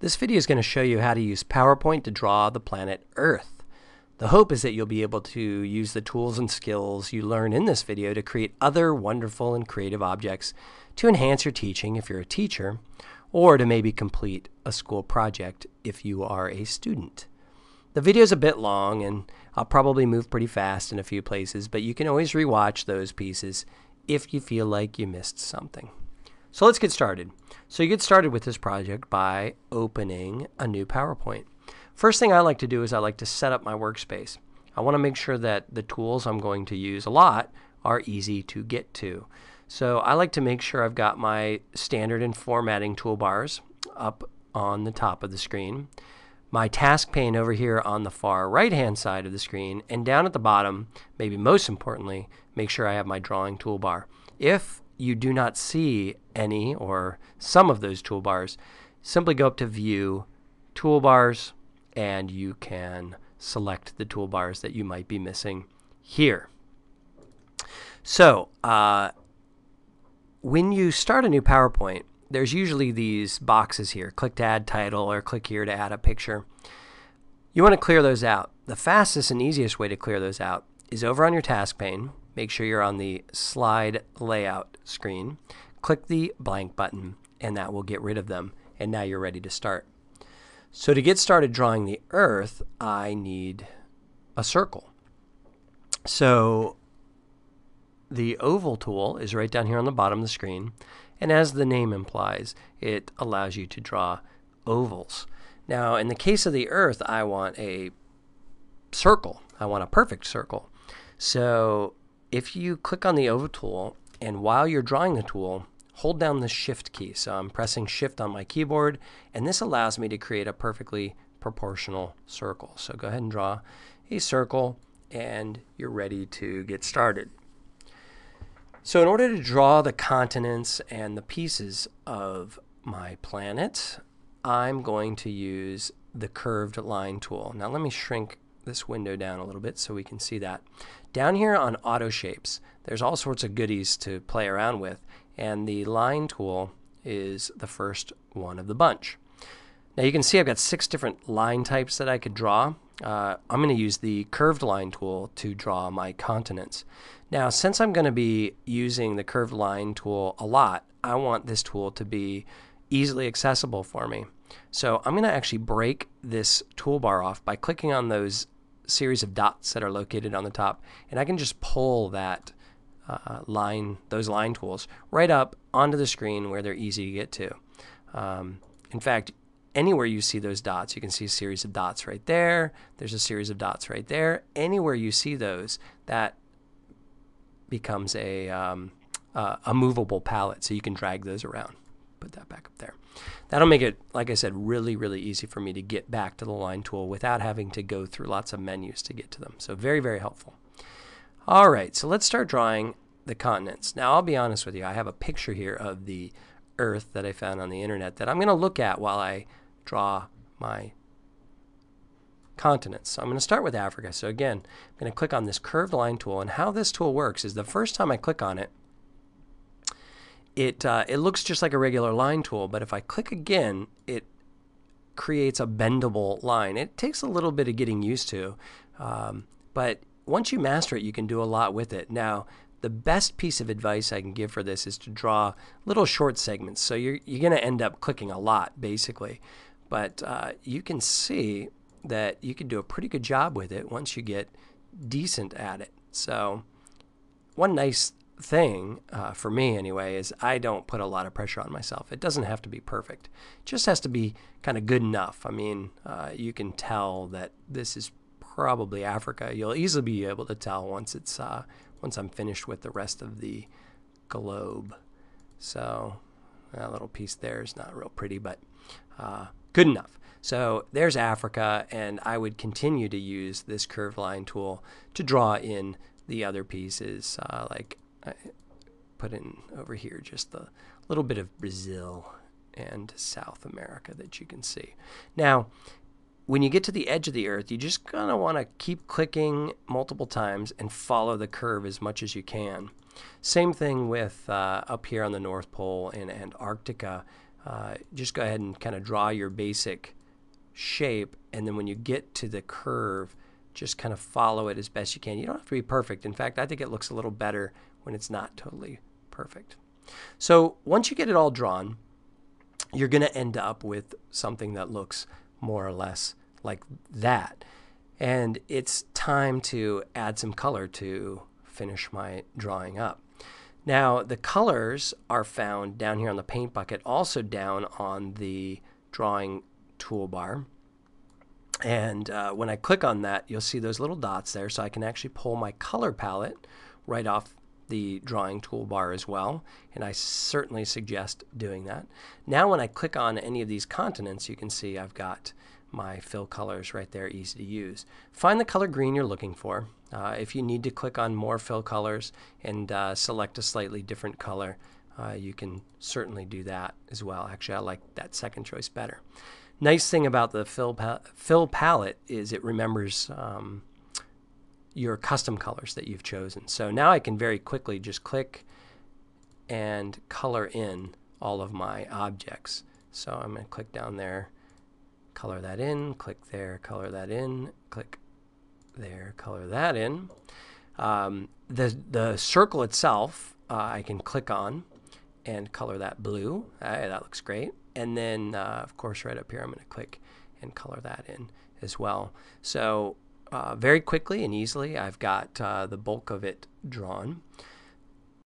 This video is going to show you how to use PowerPoint to draw the planet Earth. The hope is that you'll be able to use the tools and skills you learn in this video to create other wonderful and creative objects to enhance your teaching if you're a teacher, or to maybe complete a school project if you are a student. The video is a bit long and I'll probably move pretty fast in a few places, but you can always rewatch those pieces if you feel like you missed something. So let's get started. So you get started with this project by opening a new PowerPoint. First thing I like to do is I like to set up my workspace. I want to make sure that the tools I'm going to use a lot are easy to get to. So I like to make sure I've got my standard and formatting toolbars up on the top of the screen, my task pane over here on the far right hand side of the screen, and down at the bottom, maybe most importantly, make sure I have my drawing toolbar. If you do not see any or some of those toolbars, simply go up to View, Toolbars, and you can select the toolbars that you might be missing here. So when you start a new PowerPoint, there's usually these boxes here. Click to add title or click here to add a picture. You want to clear those out. The fastest and easiest way to clear those out is over on your task pane. Make sure you're on the slide layout screen. Click the blank button and that will get rid of them. And now you're ready to start. So to get started drawing the Earth, I need a circle. So the oval tool is right down here on the bottom of the screen. And as the name implies, it allows you to draw ovals. Now in the case of the Earth, I want a circle. I want a perfect circle. So if you click on the oval tool, and while you're drawing the tool, hold down the Shift key. So I'm pressing Shift on my keyboard, and this allows me to create a perfectly proportional circle. So go ahead and draw a circle, and you're ready to get started. So in order to draw the continents and the pieces of my planet, I'm going to use the curved line tool. Now let me shrink this window down a little bit so we can see that. Down here on Auto Shapes, there's all sorts of goodies to play around with, and the line tool is the first one of the bunch. Now you can see I've got 6 different line types that I could draw. I'm going to use the curved line tool to draw my continents. Now since I'm going to be using the curved line tool a lot, I want this tool to be easily accessible for me. So I'm going to actually break this toolbar off by clicking on those series of dots that are located on the top, and I can just pull that those line tools right up onto the screen where they're easy to get to. In fact, anywhere you see those dots, you can see a series of dots right there. There's a series of dots right there. Anywhere you see those, that becomes a movable palette, so you can drag those around. Put that back up there. That'll make it, like I said, really, really easy for me to get back to the line tool without having to go through lots of menus to get to them. So very, very helpful. All right, so let's start drawing the continents. Now, I'll be honest with you. I have a picture here of the Earth that I found on the internet that I'm going to look at while I draw my continents. So I'm going to start with Africa. So again, I'm going to click on this curved line tool, and how this tool works is the first time I click on it, it looks just like a regular line tool, but if I click again, it creates a bendable line. It takes a little bit of getting used to, but once you master it, you can do a lot with it. Now, the best piece of advice I can give for this is to draw little short segments. So you're going to end up clicking a lot, basically, but you can see that you can do a pretty good job with it once you get decent at it. So one nice thing for me anyway is I don't put a lot of pressure on myself. It doesn't have to be perfect. It just has to be kind of good enough. I mean, you can tell that this is probably Africa. You'll easily be able to tell once it's once I'm finished with the rest of the globe. So that little piece there is not real pretty, but good enough. So there's Africa, and I would continue to use this curved line tool to draw in the other pieces, like I put in over here just a little bit of Brazil and South America that you can see. Now, when you get to the edge of the Earth, you just kind of want to keep clicking multiple times and follow the curve as much as you can. Same thing with up here on the North Pole in Antarctica. just go ahead and kind of draw your basic shape, and then when you get to the curve, just kind of follow it as best you can. You don't have to be perfect. In fact, I think it looks a little better when it's not totally perfect. So once you get it all drawn, you're going to end up with something that looks more or less like that. And it's time to add some color to finish my drawing up. Now, the colors are found down here on the paint bucket, also down on the drawing toolbar. And when I click on that, you'll see those little dots there, so I can actually pull my color palette right off the drawing toolbar as well, and I certainly suggest doing that. Now when I click on any of these continents, you can see I've got my fill colors right there, easy to use. Find the color green you're looking for. If you need to click on more fill colors and select a slightly different color, you can certainly do that as well. Actually, I like that second choice better. Nice thing about the fill palette is it remembers your custom colors that you've chosen. So now I can very quickly just click and color in all of my objects. So I'm going to click down there, color that in, click there, color that in, click there, color that in. The circle itself I can click on and color that blue. That looks great. And then of course right up here I'm going to click and color that in as well. So very quickly and easily I've got the bulk of it drawn.